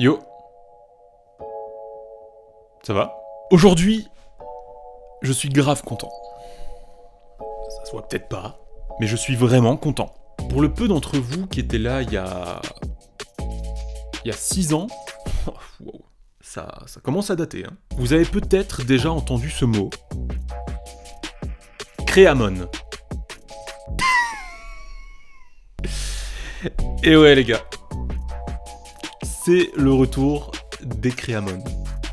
Yo. Ça va? Aujourd'hui, je suis grave content. Ça se voit peut-être pas, mais je suis vraiment content. Pour le peu d'entre vous qui étaient là il y a 6 ans, wow, ça commence à dater. Hein. Vous avez peut-être déjà entendu ce mot. Créamon. Et ouais les gars, c'est le retour des Créamon.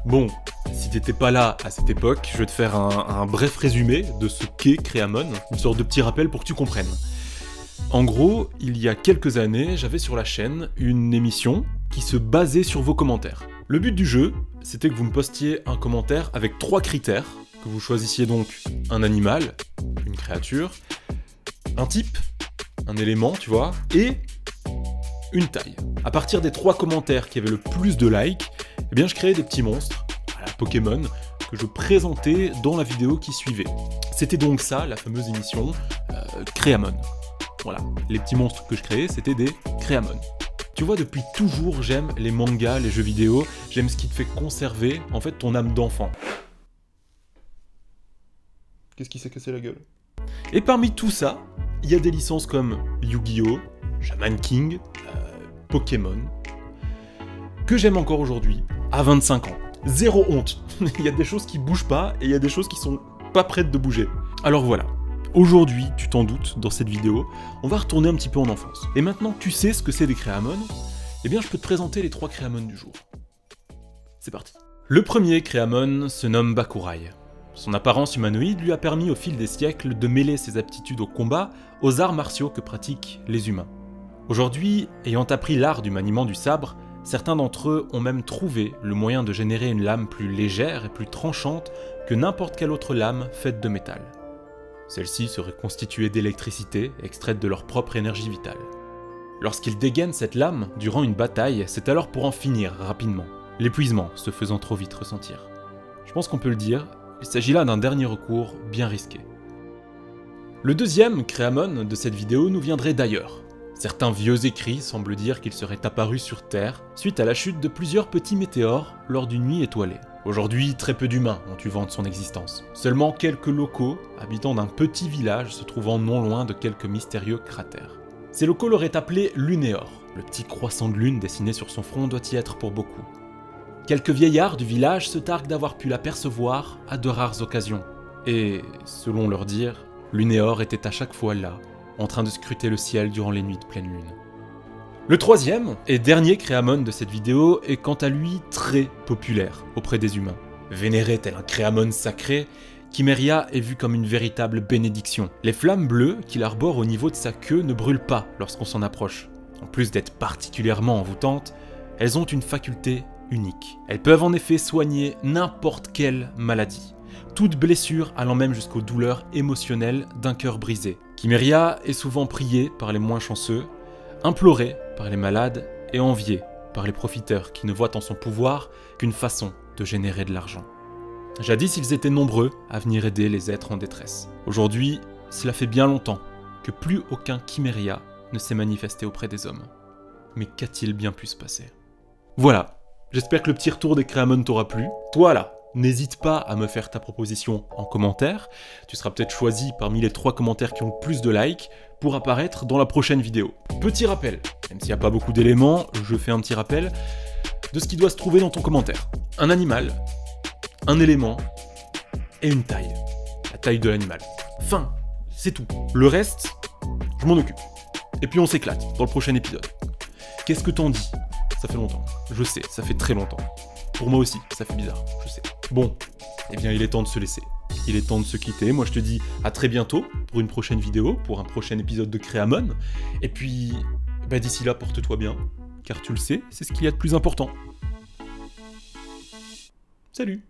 Bon, si t'étais pas là à cette époque, je vais te faire un bref résumé de ce qu'est Créamon, une sorte de petit rappel pour que tu comprennes. En gros, il y a quelques années, j'avais sur la chaîne une émission qui se basait sur vos commentaires. Le but du jeu, c'était que vous me postiez un commentaire avec 3 critères, que vous choisissiez donc un animal, une créature, un type, un élément, tu vois, et une taille. À partir des 3 commentaires qui avaient le plus de likes, eh bien je créais des petits monstres, à la Pokémon, que je présentais dans la vidéo qui suivait. C'était donc ça, la fameuse émission Créamon. Voilà, les petits monstres que je créais, c'était des Créamon. Tu vois, depuis toujours, j'aime les mangas, les jeux vidéo, j'aime ce qui te fait conserver, en fait, ton âme d'enfant. Qu'est-ce qui s'est cassé la gueule? Et parmi tout ça, il y a des licences comme Yu-Gi-Oh!, Shaman King, Pokémon, que j'aime encore aujourd'hui, à 25 ans. Zéro honte. Il y a des choses qui bougent pas, et il y a des choses qui sont pas prêtes de bouger. Alors voilà. Aujourd'hui, tu t'en doutes, dans cette vidéo, on va retourner un petit peu en enfance. Et maintenant que tu sais ce que c'est des Créamon, eh bien je peux te présenter les 3 Créamon du jour. C'est parti. Le premier Créamon se nomme Bakurai. Son apparence humanoïde lui a permis au fil des siècles de mêler ses aptitudes au combat aux arts martiaux que pratiquent les humains. Aujourd'hui, ayant appris l'art du maniement du sabre, certains d'entre eux ont même trouvé le moyen de générer une lame plus légère et plus tranchante que n'importe quelle autre lame faite de métal. Celle-ci serait constituée d'électricité extraite de leur propre énergie vitale. Lorsqu'ils dégainent cette lame durant une bataille, c'est alors pour en finir rapidement, l'épuisement se faisant trop vite ressentir. Je pense qu'on peut le dire, il s'agit là d'un dernier recours bien risqué. Le deuxième Créamon de cette vidéo nous viendrait d'ailleurs. Certains vieux écrits semblent dire qu'il serait apparu sur Terre suite à la chute de plusieurs petits météores lors d'une nuit étoilée. Aujourd'hui, très peu d'humains ont eu vent de son existence. Seulement quelques locaux, habitants d'un petit village se trouvant non loin de quelques mystérieux cratères. Ces locaux l'auraient appelé Lunéor. Le petit croissant de lune dessiné sur son front doit y être pour beaucoup. Quelques vieillards du village se targuent d'avoir pu l'apercevoir à de rares occasions. Et, selon leur dire, Lunéor était à chaque fois là, en train de scruter le ciel durant les nuits de pleine lune. Le troisième et dernier Créamon de cette vidéo est quant à lui très populaire auprès des humains. Vénéré tel un Créamon sacré, Chimeria est vu comme une véritable bénédiction. Les flammes bleues qu'il arbore au niveau de sa queue ne brûlent pas lorsqu'on s'en approche. En plus d'être particulièrement envoûtantes, elles ont une faculté unique. Elles peuvent en effet soigner n'importe quelle maladie, toute blessure allant même jusqu'aux douleurs émotionnelles d'un cœur brisé. Chimeria est souvent priée par les moins chanceux, implorée par les malades et enviée par les profiteurs qui ne voient en son pouvoir qu'une façon de générer de l'argent. Jadis, ils étaient nombreux à venir aider les êtres en détresse. Aujourd'hui, cela fait bien longtemps que plus aucun Chimeria ne s'est manifesté auprès des hommes. Mais qu'a-t-il bien pu se passer? Voilà, j'espère que le petit retour des Créamon t'aura plu. Toi là, n'hésite pas à me faire ta proposition en commentaire. Tu seras peut-être choisi parmi les 3 commentaires qui ont le plus de likes pour apparaître dans la prochaine vidéo. Petit rappel, même s'il n'y a pas beaucoup d'éléments, je fais un petit rappel de ce qui doit se trouver dans ton commentaire. Un animal, un élément et une taille. La taille de l'animal. Fin, c'est tout. Le reste, je m'en occupe. Et puis on s'éclate dans le prochain épisode. Qu'est-ce que t'en dis? Ça fait longtemps. Je sais, ça fait très longtemps. Pour moi aussi, ça fait bizarre, je sais. Bon, eh bien il est temps de se laisser. Il est temps de se quitter. Moi je te dis à très bientôt pour une prochaine vidéo, pour un prochain épisode de Créamon. Et puis, d'ici là, porte-toi bien, car tu le sais, c'est ce qu'il y a de plus important. Salut!